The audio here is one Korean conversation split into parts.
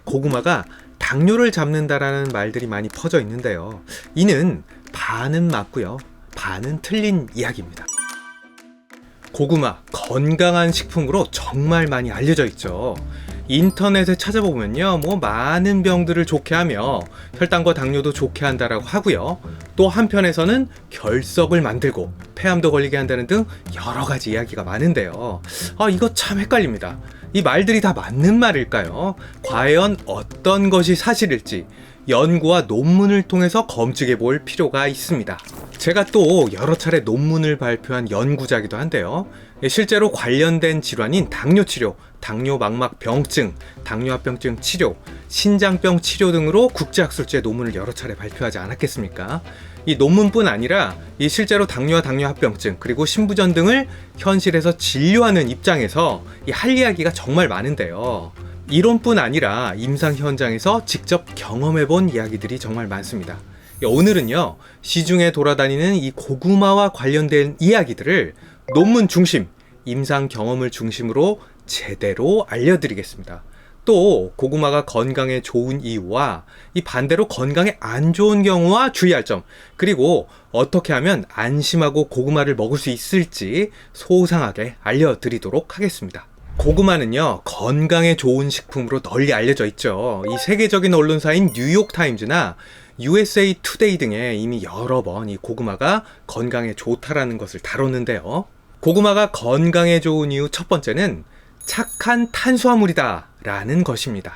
고구마가 당뇨를 잡는다라는 말들이 많이 퍼져 있는데요. 이는 반은 맞고요, 반은 틀린 이야기입니다. 고구마, 건강한 식품으로 정말 많이 알려져 있죠. 인터넷에 찾아보면요, 많은 병들을 좋게 하며 혈당과 당뇨도 좋게 한다라고 하고요. 또 한편에서는 결석을 만들고 폐암도 걸리게 한다는 등 여러 가지 이야기가 많은데요. 이거 참 헷갈립니다. 이 말들이 다 맞는 말일까요? 과연 어떤 것이 사실일지 연구와 논문을 통해서 검증해 볼 필요가 있습니다. 제가 또 여러 차례 논문을 발표한 연구자이기도 한데요. 실제로 관련된 질환인 당뇨 치료, 당뇨 망막 병증, 당뇨합병증 치료, 신장병 치료 등으로 국제학술지에 논문을 여러 차례 발표하지 않았겠습니까? 이 논문뿐 아니라 이 실제로 당뇨와 당뇨합병증 그리고 신부전 등을 현실에서 진료하는 입장에서 할 이야기가 정말 많은데요. 이론뿐 아니라 임상 현장에서 직접 경험해본 이야기들이 정말 많습니다. 오늘은요, 시중에 돌아다니는 이 고구마와 관련된 이야기들을 논문 중심, 임상 경험을 중심으로 제대로 알려드리겠습니다. 또 고구마가 건강에 좋은 이유와 이 반대로 건강에 안 좋은 경우와 주의할 점, 그리고 어떻게 하면 안심하고 고구마를 먹을 수 있을지 소상하게 알려드리도록 하겠습니다. 고구마는요, 건강에 좋은 식품으로 널리 알려져 있죠. 이 세계적인 언론사인 뉴욕타임즈나 USA 투데이 등에 이미 여러 번 이 고구마가 건강에 좋다라는 것을 다뤘는데요. 고구마가 건강에 좋은 이유 첫 번째는 착한 탄수화물이다 라는 것입니다.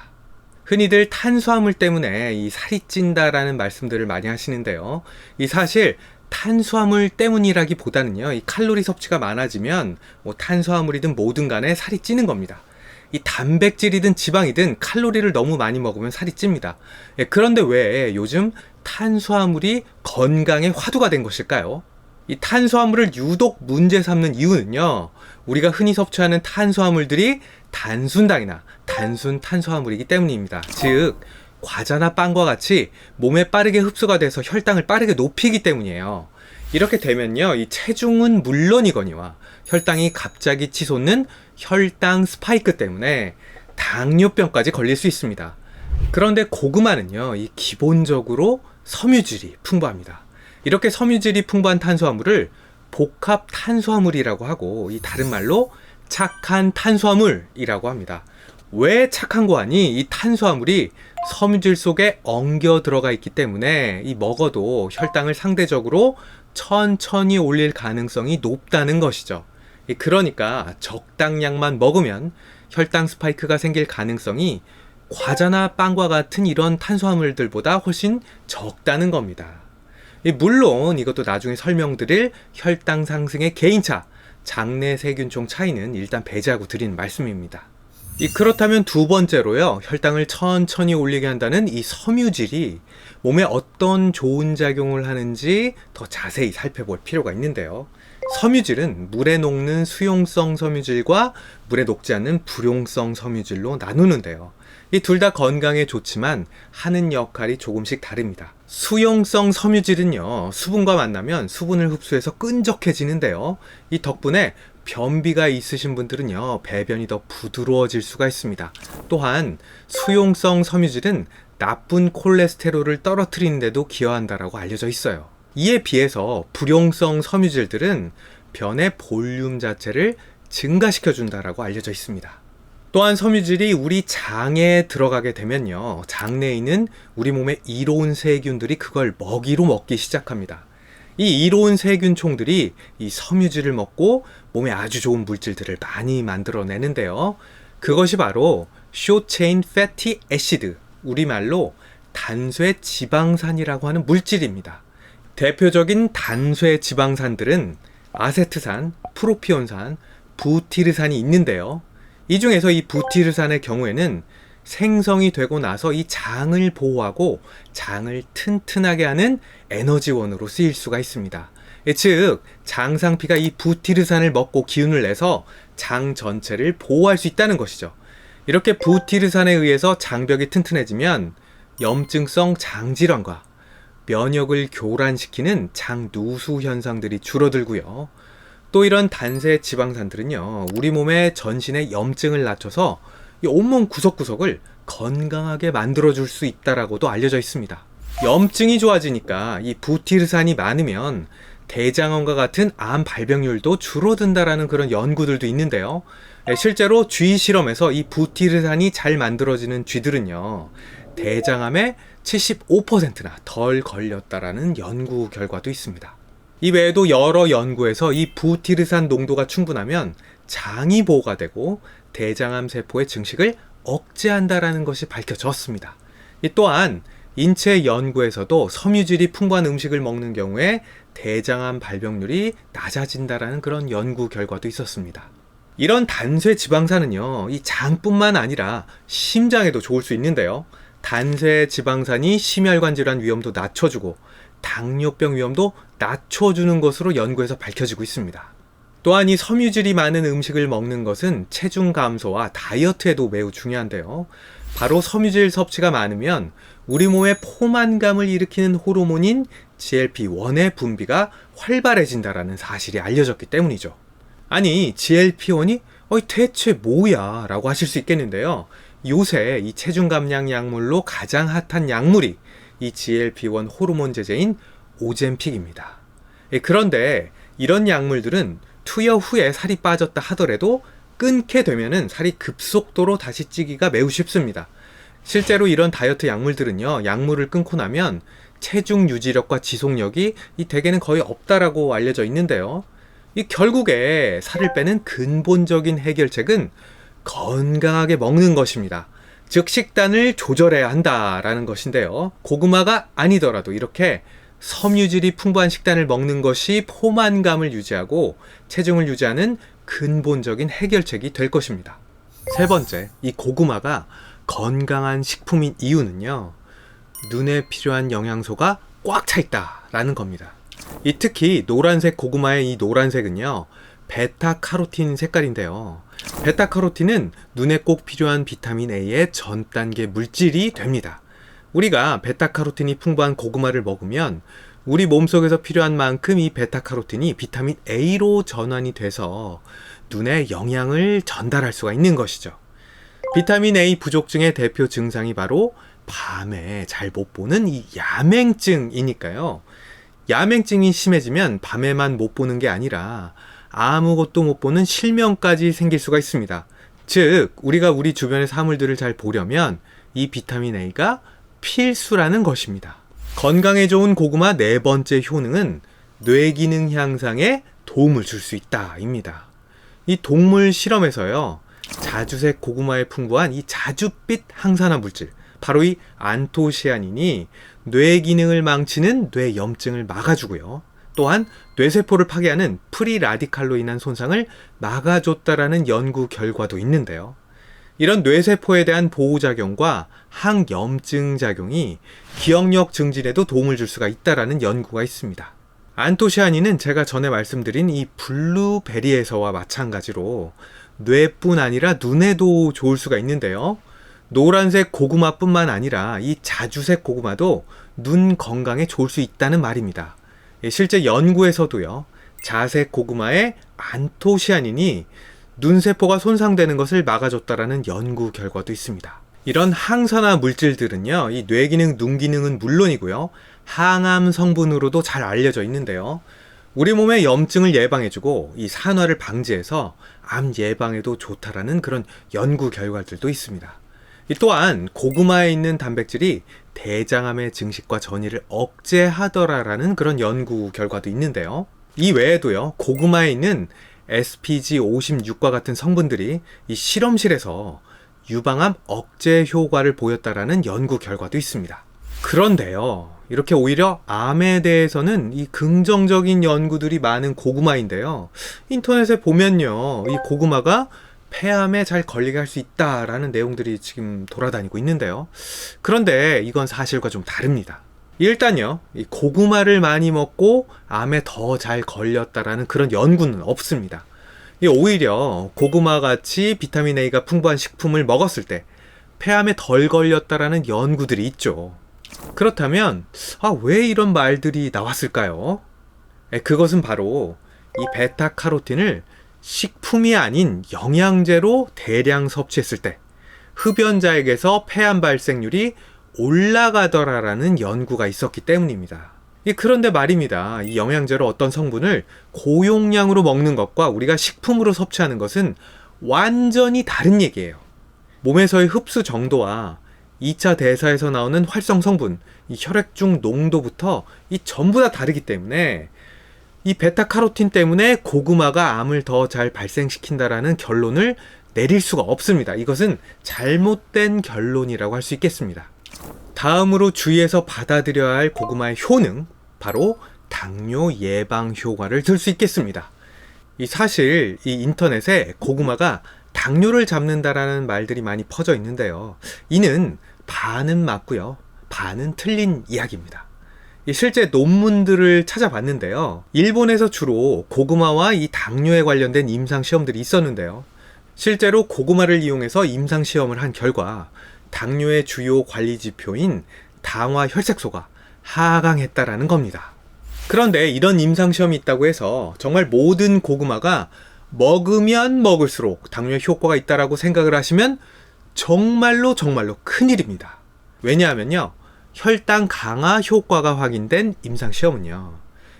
흔히들 탄수화물 때문에 이 살이 찐다라는 말씀들을 많이 하시는데요. 이 사실 탄수화물 때문이라기보다는요, 이 칼로리 섭취가 많아지면 탄수화물이든 뭐든 간에 살이 찌는 겁니다. 이 단백질이든 지방이든 칼로리를 너무 많이 먹으면 살이 찝니다. 그런데 왜 요즘 탄수화물이 건강에 화두가 된 것일까요? 이 탄수화물을 유독 문제 삼는 이유는요, 우리가 흔히 섭취하는 탄수화물들이 단순당이나 단순 탄수화물이기 때문입니다. 즉, 과자나 빵과 같이 몸에 빠르게 흡수가 돼서 혈당을 빠르게 높이기 때문이에요. 이렇게 되면요, 이 체중은 물론이거니와 혈당이 갑자기 치솟는 혈당 스파이크 때문에 당뇨병까지 걸릴 수 있습니다. 그런데 고구마는요, 이 기본적으로 섬유질이 풍부합니다. 이렇게 섬유질이 풍부한 탄수화물을 복합 탄수화물이라고 하고, 이 다른 말로 착한 탄수화물이라고 합니다. 왜 착한 거 아니? 이 탄수화물이 섬유질 속에 엉겨 들어가 있기 때문에 이 먹어도 혈당을 상대적으로 천천히 올릴 가능성이 높다는 것이죠. 그러니까 적당량만 먹으면 혈당 스파이크가 생길 가능성이 과자나 빵과 같은 이런 탄수화물들보다 훨씬 적다는 겁니다. 물론 이것도 나중에 설명드릴 혈당 상승의 개인차, 장내 세균총 차이는 일단 배제하고 드리는 말씀입니다. 그렇다면 두 번째로요, 혈당을 천천히 올리게 한다는 이 섬유질이 몸에 어떤 좋은 작용을 하는지 더 자세히 살펴볼 필요가 있는데요. 섬유질은 물에 녹는 수용성 섬유질과 물에 녹지 않는 불용성 섬유질로 나누는데요. 이 둘 다 건강에 좋지만 하는 역할이 조금씩 다릅니다. 수용성 섬유질은요, 수분과 만나면 수분을 흡수해서 끈적해지는데요. 이 덕분에 변비가 있으신 분들은요, 배변이 더 부드러워질 수가 있습니다. 또한 수용성 섬유질은 나쁜 콜레스테롤을 떨어뜨리는 데도 기여한다라고 알려져 있어요. 이에 비해서 불용성 섬유질들은 변의 볼륨 자체를 증가시켜 준다라고 알려져 있습니다. 또한 섬유질이 우리 장에 들어가게 되면요, 장내에 있는 우리 몸의 이로운 세균들이 그걸 먹이로 먹기 시작합니다. 이 이로운 세균총들이 이 섬유질을 먹고 몸에 아주 좋은 물질들을 많이 만들어내는데요. 그것이 바로 숏체인 패티 애시드, 우리말로 단쇠 지방산이라고 하는 물질입니다. 대표적인 단쇠 지방산들은 아세트산, 프로피온산, 부티르산이 있는데요. 이 중에서 이 부티르산의 경우에는 생성이 되고 나서 이 장을 보호하고 장을 튼튼하게 하는 에너지원으로 쓰일 수가 있습니다. 즉, 장상피가 이 부티르산을 먹고 기운을 내서 장 전체를 보호할 수 있다는 것이죠. 이렇게 부티르산에 의해서 장벽이 튼튼해지면 염증성 장질환과 면역을 교란시키는 장누수 현상들이 줄어들고요. 또 이런 단세 지방산들은요, 우리 몸의 전신의 염증을 낮춰서 이 온몸 구석구석을 건강하게 만들어줄 수 있다라고도 알려져 있습니다. 염증이 좋아지니까 이 부티르산이 많으면 대장암과 같은 암 발병률도 줄어든다라는 그런 연구들도 있는데요. 실제로 쥐 실험에서 이 부티르산이 잘 만들어지는 쥐들은요, 대장암에 75%나 덜 걸렸다라는 연구 결과도 있습니다. 이 외에도 여러 연구에서 이 부티르산 농도가 충분하면 장이 보호가 되고 대장암 세포의 증식을 억제한다라는 것이 밝혀졌습니다. 또한 인체 연구에서도 섬유질이 풍부한 음식을 먹는 경우에 대장암 발병률이 낮아진다라는 그런 연구 결과도 있었습니다. 이런 단쇄 지방산은요, 이 장뿐만 아니라 심장에도 좋을 수 있는데요. 단쇄 지방산이 심혈관 질환 위험도 낮춰주고 당뇨병 위험도 낮춰주는 것으로 연구에서 밝혀지고 있습니다. 또한 이 섬유질이 많은 음식을 먹는 것은 체중 감소와 다이어트에도 매우 중요한데요. 바로 섬유질 섭취가 많으면 우리 몸에 포만감을 일으키는 호르몬인 GLP-1의 분비가 활발해진다라는 사실이 알려졌기 때문이죠. 아니, GLP-1이 대체 뭐야? 라고 하실 수 있겠는데요. 요새 이 체중 감량 약물로 가장 핫한 약물이 이 GLP-1 호르몬 제제인 오젬픽입니다. 그런데 이런 약물들은 투여 후에 살이 빠졌다 하더라도 끊게 되면은 살이 급속도로 다시 찌기가 매우 쉽습니다. 실제로 이런 다이어트 약물들은요, 약물을 끊고 나면 체중 유지력과 지속력이 대개는 거의 없다라고 알려져 있는데요. 결국에 살을 빼는 근본적인 해결책은 건강하게 먹는 것입니다. 즉 식단을 조절해야 한다라는 것인데요. 고구마가 아니더라도 이렇게 섬유질이 풍부한 식단을 먹는 것이 포만감을 유지하고 체중을 유지하는 근본적인 해결책이 될 것입니다. 세 번째, 이 고구마가 건강한 식품인 이유는요, 눈에 필요한 영양소가 꽉 차 있다라는 겁니다. 특히 노란색 고구마의 이 노란색은요, 베타카로틴 색깔인데요. 베타카로틴은 눈에 꼭 필요한 비타민 A의 전 단계 물질이 됩니다. 우리가 베타카로틴이 풍부한 고구마를 먹으면 우리 몸속에서 필요한 만큼 이 베타카로틴이 비타민 A로 전환이 돼서 눈에 영양을 전달할 수가 있는 것이죠. 비타민 A 부족증의 대표 증상이 바로 밤에 잘 못 보는 이 야맹증이니까요. 야맹증이 심해지면 밤에만 못 보는 게 아니라 아무것도 못 보는 실명까지 생길 수가 있습니다. 즉, 우리가 우리 주변의 사물들을 잘 보려면 이 비타민 A가 필수라는 것입니다. 건강에 좋은 고구마 네 번째 효능은 뇌기능 향상에 도움을 줄 수 있다입니다. 이 동물 실험에서요, 자주색 고구마에 풍부한 이 자줏빛 항산화 물질, 바로 이 안토시아닌이 뇌 기능을 망치는 뇌 염증을 막아주고요. 또한 뇌세포를 파괴하는 프리 라디칼로 인한 손상을 막아줬다라는 연구 결과도 있는데요. 이런 뇌세포에 대한 보호작용과 항염증 작용이 기억력 증진에도 도움을 줄 수가 있다라는 연구가 있습니다. 안토시아닌은 제가 전에 말씀드린 이 블루베리에서와 마찬가지로 뇌뿐 아니라 눈에도 좋을 수가 있는데요. 노란색 고구마뿐만 아니라 이 자주색 고구마도 눈 건강에 좋을 수 있다는 말입니다. 실제 연구에서도요, 자색 고구마의 안토시아닌이 눈세포가 손상되는 것을 막아줬다라는 연구 결과도 있습니다. 이런 항산화 물질들은요, 이 뇌기능, 눈기능은 물론이고요, 항암 성분으로도 잘 알려져 있는데요. 우리 몸의 염증을 예방해주고 이 산화를 방지해서 암 예방에도 좋다라는 그런 연구 결과들도 있습니다. 또한 고구마에 있는 단백질이 대장암의 증식과 전이를 억제하더라라는 그런 연구 결과도 있는데요. 이 외에도요, 고구마에 있는 SPG56과 같은 성분들이 이 실험실에서 유방암 억제 효과를 보였다라는 연구 결과도 있습니다. 그런데요, 이렇게 오히려 암에 대해서는 이 긍정적인 연구들이 많은 고구마인데요. 인터넷에 보면요, 이 고구마가 폐암에 잘 걸리게 할 수 있다라는 내용들이 지금 돌아다니고 있는데요. 그런데 이건 사실과 좀 다릅니다. 일단요, 이 고구마를 많이 먹고 암에 더 잘 걸렸다라는 그런 연구는 없습니다. 오히려 고구마 같이 비타민 A가 풍부한 식품을 먹었을 때 폐암에 덜 걸렸다라는 연구들이 있죠. 그렇다면 왜 이런 말들이 나왔을까요? 그것은 바로 이 베타카로틴을 식품이 아닌 영양제로 대량 섭취했을 때 흡연자에게서 폐암 발생률이 올라가더라라는 연구가 있었기 때문입니다. 그런데 말입니다. 이 영양제로 어떤 성분을 고용량으로 먹는 것과 우리가 식품으로 섭취하는 것은 완전히 다른 얘기예요. 몸에서의 흡수 정도와 2차 대사에서 나오는 활성 성분, 이 혈액 중 농도부터 전부 다 다르기 때문에 이 베타카로틴 때문에 고구마가 암을 더 잘 발생시킨다라는 결론을 내릴 수가 없습니다. 이것은 잘못된 결론이라고 할 수 있겠습니다. 다음으로 주의해서 받아들여야 할 고구마의 효능, 바로 당뇨 예방 효과를 들 수 있겠습니다. 사실 이 인터넷에 고구마가 당뇨를 잡는다라는 말들이 많이 퍼져 있는데요. 이는 반은 맞고요, 반은 틀린 이야기입니다. 실제 논문들을 찾아봤는데요. 일본에서 주로 고구마와 이 당뇨에 관련된 임상시험들이 있었는데요. 실제로 고구마를 이용해서 임상시험을 한 결과 당뇨의 주요 관리지표인 당화 혈색소가 하강했다라는 겁니다. 그런데 이런 임상시험이 있다고 해서 정말 모든 고구마가 먹으면 먹을수록 당뇨에 효과가 있다라고 생각을 하시면 정말로 큰일입니다. 왜냐하면요, 혈당 강화 효과가 확인된 임상시험은요,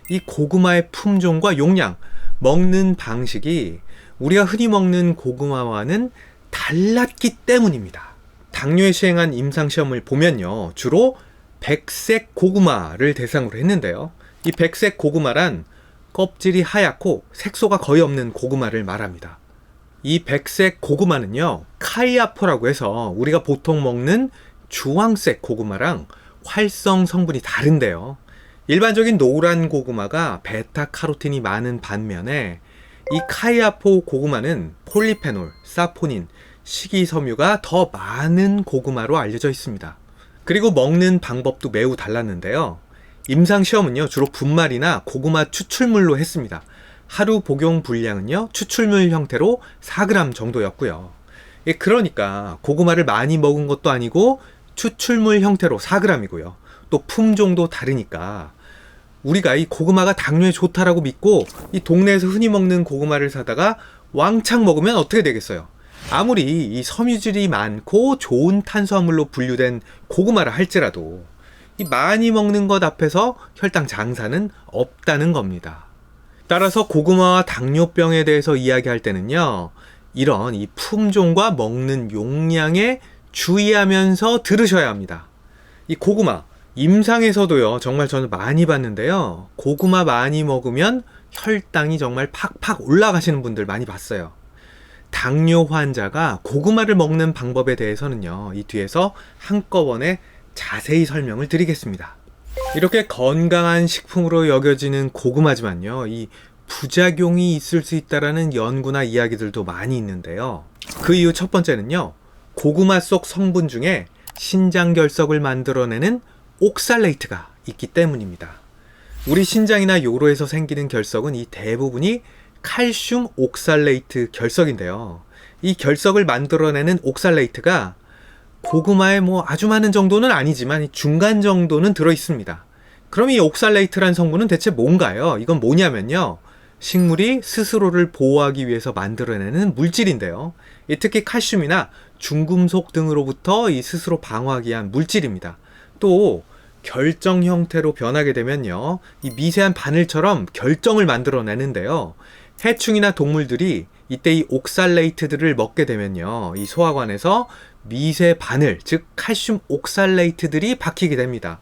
이 고구마의 품종과 용량, 먹는 방식이 우리가 흔히 먹는 고구마와는 달랐기 때문입니다. 당뇨에 시행한 임상시험을 보면요, 주로 백색 고구마를 대상으로 했는데요. 이 백색 고구마란 껍질이 하얗고 색소가 거의 없는 고구마를 말합니다. 이 백색 고구마는요, 카이아포라고 해서 우리가 보통 먹는 주황색 고구마랑 활성 성분이 다른데요. 일반적인 노란 고구마가 베타카로틴이 많은 반면에 이 카이아포 고구마는 폴리페놀, 사포닌, 식이섬유가 더 많은 고구마로 알려져 있습니다. 그리고 먹는 방법도 매우 달랐는데요. 임상시험은요, 주로 분말이나 고구마 추출물로 했습니다. 하루 복용 분량은요, 추출물 형태로 4g 정도였고요. 그러니까 고구마를 많이 먹은 것도 아니고 추출물 형태로 4g이고요. 또 품종도 다르니까 우리가 이 고구마가 당뇨에 좋다라고 믿고 이 동네에서 흔히 먹는 고구마를 사다가 왕창 먹으면 어떻게 되겠어요? 아무리 이 섬유질이 많고 좋은 탄수화물로 분류된 고구마라 할지라도 이 많이 먹는 것 앞에서 혈당 장사는 없다는 겁니다. 따라서 고구마와 당뇨병에 대해서 이야기할 때는요, 이런 이 품종과 먹는 용량에 주의하면서 들으셔야 합니다. 이 고구마, 임상에서도요, 정말 저는 많이 봤는데요. 고구마 많이 먹으면 혈당이 정말 팍팍 올라가시는 분들 많이 봤어요. 당뇨 환자가 고구마를 먹는 방법에 대해서는요, 이 뒤에서 한꺼번에 자세히 설명을 드리겠습니다. 이렇게 건강한 식품으로 여겨지는 고구마지만요, 이 부작용이 있을 수 있다라는 연구나 이야기들도 많이 있는데요. 그 이유 첫 번째는요, 고구마 속 성분 중에 신장결석을 만들어내는 옥살레이트가 있기 때문입니다. 우리 신장이나 요로에서 생기는 결석은 이 대부분이 칼슘 옥살레이트 결석인데요. 이 결석을 만들어내는 옥살레이트가 고구마에 아주 많은 정도는 아니지만 중간 정도는 들어 있습니다. 그럼 이 옥살레이트란 성분은 대체 뭔가요? 이건 뭐냐면요, 식물이 스스로를 보호하기 위해서 만들어내는 물질인데요. 특히 칼슘이나 중금속 등으로부터 이 스스로 방어하기 위한 물질입니다. 또 결정 형태로 변하게 되면요, 이 미세한 바늘처럼 결정을 만들어내는데요. 해충이나 동물들이 이때 이 옥살레이트들을 먹게 되면요, 이 소화관에서 미세 바늘, 즉 칼슘 옥살레이트들이 박히게 됩니다.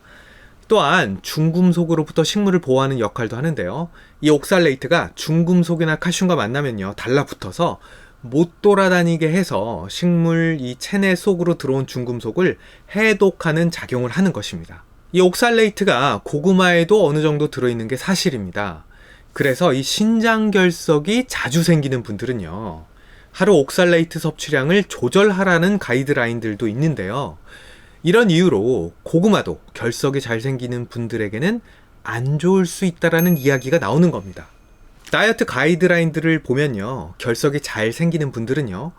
또한 중금속으로부터 식물을 보호하는 역할도 하는데요. 이 옥살레이트가 중금속이나 칼슘과 만나면요, 달라붙어서 못 돌아다니게 해서 식물 이 체내 속으로 들어온 중금속을 해독하는 작용을 하는 것입니다. 이 옥살레이트가 고구마에도 어느 정도 들어있는 게 사실입니다. 그래서 이 신장결석이 자주 생기는 분들은요, 하루 옥살레이트 섭취량을 조절하라는 가이드라인들도 있는데요. 이런 이유로 고구마도 결석이 잘 생기는 분들에게는 안 좋을 수 있다라는 이야기가 나오는 겁니다. 다이어트 가이드라인들을 보면요, 결석이 잘 생기는 분들은요,